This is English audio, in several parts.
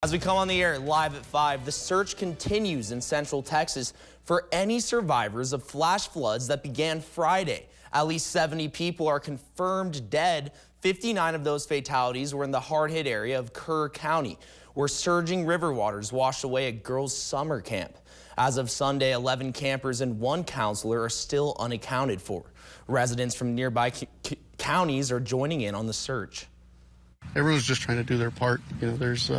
As we come on the air live at 5, the search continues in Central Texas for any survivors of flash floods that began Friday. At least 70 people are confirmed dead. 59 of those fatalities were in the hard-hit area of Kerr County, where surging river waters washed away a girls' summer camp. As of Sunday, 11 campers and 1 counselor are still unaccounted for. Residents from nearby counties are joining in on the search. Everyone's just trying to do their part. You know, there's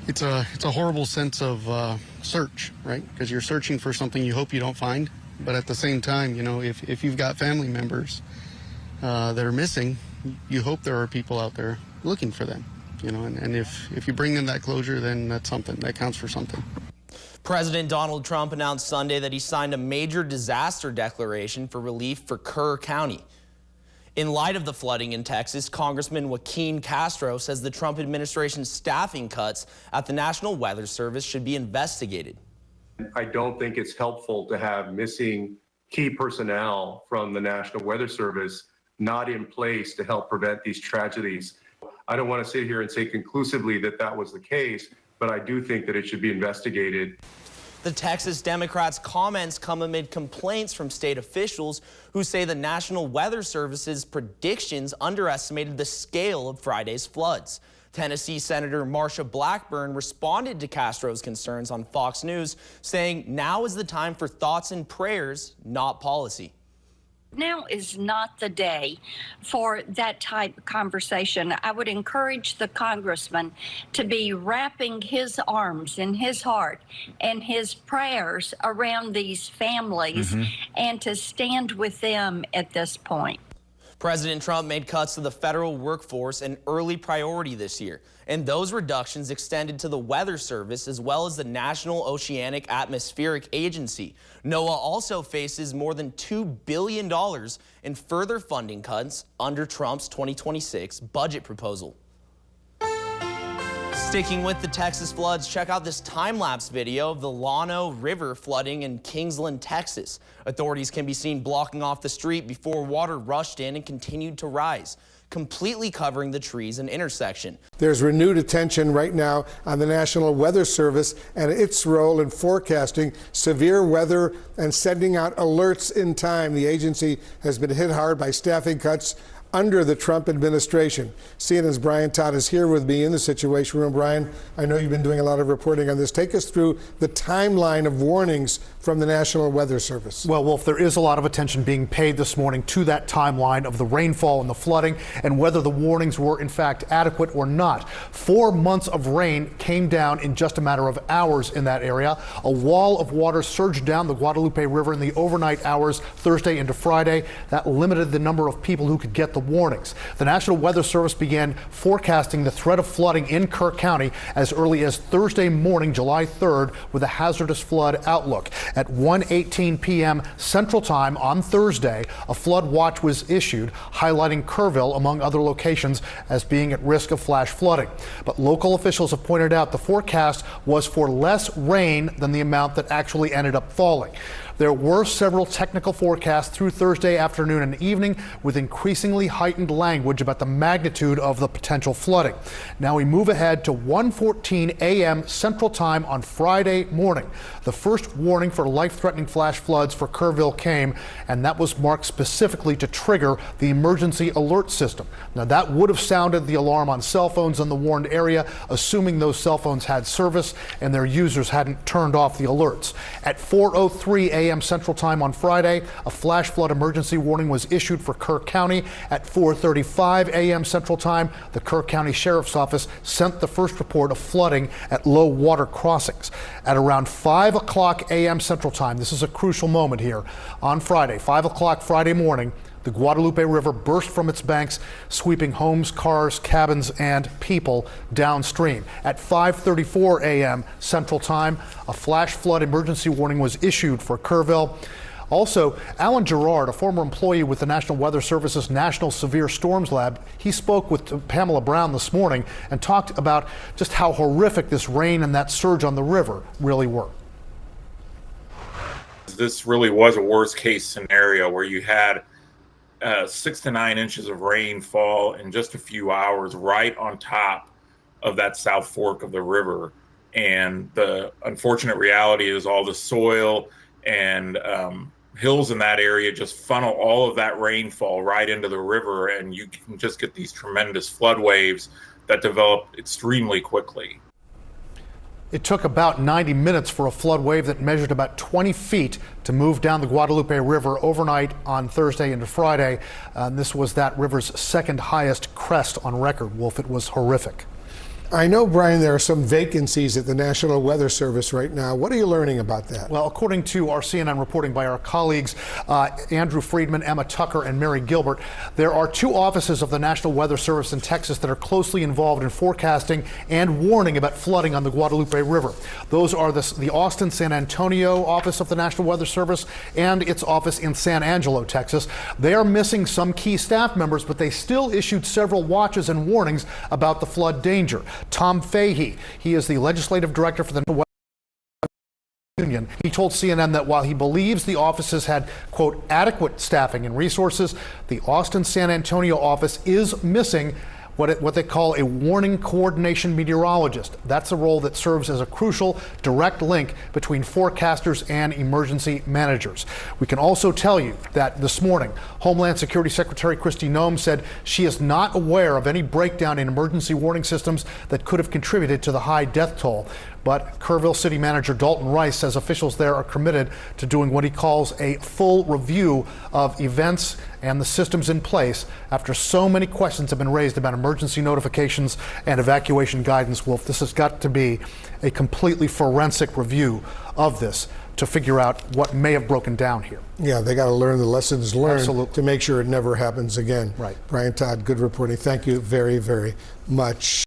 it's a horrible sense of search, right? Because you're searching for something you hope you don't find, but at the same time, you know, if you've got family members that are missing, you hope there are people out there looking for them. You know, and if you bring them that closure, then that's something that counts for something. President Donald Trump announced Sunday that he signed a major disaster declaration for relief for Kerr County. In light of the flooding in Texas, Congressman Joaquin Castro says the Trump administration's staffing cuts at the National Weather Service should be investigated. I don't think it's helpful to have missing key personnel from the National Weather Service not in place to help prevent these tragedies. I don't want to sit here and say conclusively that that was the case, but I do think that it should be investigated. The Texas Democrats' comments come amid complaints from state officials who say the National Weather Service's predictions underestimated the scale of Friday's floods. Tennessee Senator Marsha Blackburn responded to Castro's concerns on Fox News, saying now is the time for thoughts and prayers, not policy. Now is not the day for that type of conversation. I would encourage the congressman to be wrapping his arms and his heart and his prayers around these families and to stand with them at this point. President Trump made cuts to the federal workforce an early priority this year, and those reductions extended to the Weather Service as well as the National Oceanic Atmospheric Agency. NOAA also faces more than $2 billion in further funding cuts under Trump's 2026 budget proposal. Sticking with the Texas floods, check out this time-lapse video of the Llano River flooding in Kingsland, Texas. Authorities can be seen blocking off the street before water rushed in and continued to rise, completely covering the trees and intersection. There's renewed attention right now on the National Weather Service and its role in forecasting severe weather and sending out alerts in time. The agency has been hit hard by staffing cuts under the Trump administration. CNN's Brian Todd is here with me in the Situation Room. Brian, I know you've been doing a lot of reporting on this. Take us through the timeline of warnings from the National Weather Service. Well, Wolf, there is a lot of attention being paid this morning to that timeline of the rainfall and the flooding and whether the warnings were in fact adequate or not. 4 months of rain came down in just a matter of hours in that area. A wall of water surged down the Guadalupe River in the overnight hours Thursday into Friday. That limited the number of people who could get the warnings. The National Weather Service began forecasting the threat of flooding in Kerr County as early as Thursday morning, July 3rd, with a hazardous flood outlook. At 1:18 p.m. Central Time on Thursday, a flood watch was issued, highlighting Kerrville, among other locations, as being at risk of flash flooding. But local officials have pointed out the forecast was for less rain than the amount that actually ended up falling. There were several technical forecasts through Thursday afternoon and evening with increasingly heightened language about the magnitude of the potential flooding. Now we move ahead to 1:14 a.m. Central Time on Friday morning. The first warning for life-threatening flash floods for Kerrville came, and that was marked specifically to trigger the emergency alert system. Now that would have sounded the alarm on cell phones in the warned area, assuming those cell phones had service and their users hadn't turned off the alerts. At 4:03 a.m. Central Time on Friday, a flash flood emergency warning was issued for Kerr County. At 4:35 a.m. Central Time, the Kerr County Sheriff's Office sent the first report of flooding at low water crossings. At around 5 o'clock a.m. Central Time, this is a crucial moment here, on Friday, 5 o'clock Friday morning, the Guadalupe River burst from its banks, sweeping homes, cars, cabins, and people downstream. At 5:34 a.m. Central Time, a flash flood emergency warning was issued for Kerrville. Also, Alan Gerard, a former employee with the National Weather Service's National Severe Storms Lab, he spoke with Pamela Brown this morning and talked about just how horrific this rain and that surge on the river really were. This really was a worst case scenario where you had 6 to 9 inches of rainfall in just a few hours right on top of that South Fork of the river. And the unfortunate reality is all the soil and hills in that area just funnel all of that rainfall right into the river, and you can just get these tremendous flood waves that develop extremely quickly. It took about 90 minutes for a flood wave that measured about 20 feet to move down the Guadalupe River overnight on Thursday into Friday. This was that river's second highest crest on record. Wolf, it was horrific. I know, Brian, there are some vacancies at the National Weather Service right now. What are you learning about that? Well, according to our CNN reporting by our colleagues, Andrew Friedman, Emma Tucker, and Mary Gilbert, there are 2 offices of the National Weather Service in Texas that are closely involved in forecasting and warning about flooding on the Guadalupe River. Those are the Austin San Antonio office of the National Weather Service and its office in San Angelo, Texas. They are missing some key staff members, but they still issued several watches and warnings about the flood danger. Tom Fahey, he is the legislative director for the Weather Union. He told CNN that while he believes the offices had, quote, adequate staffing and resources, the Austin San Antonio office is missing what they call a warning coordination meteorologist. That's a role that serves as a crucial direct link between forecasters and emergency managers. We can also tell you that this morning, Homeland Security Secretary Kristi Noem said she is not aware of any breakdown in emergency warning systems that could have contributed to the high death toll. But Kerrville City Manager Dalton Rice says officials there are committed to doing what he calls a full review of events and the systems in place after so many questions have been raised about emergency notifications and evacuation guidance. Wolf, this has got to be a completely forensic review of this to figure out what may have broken down here. Yeah, they got to learn the lessons learned. Absolutely. To make sure it never happens again. Right. Brian Todd, good reporting. Thank you very, very much.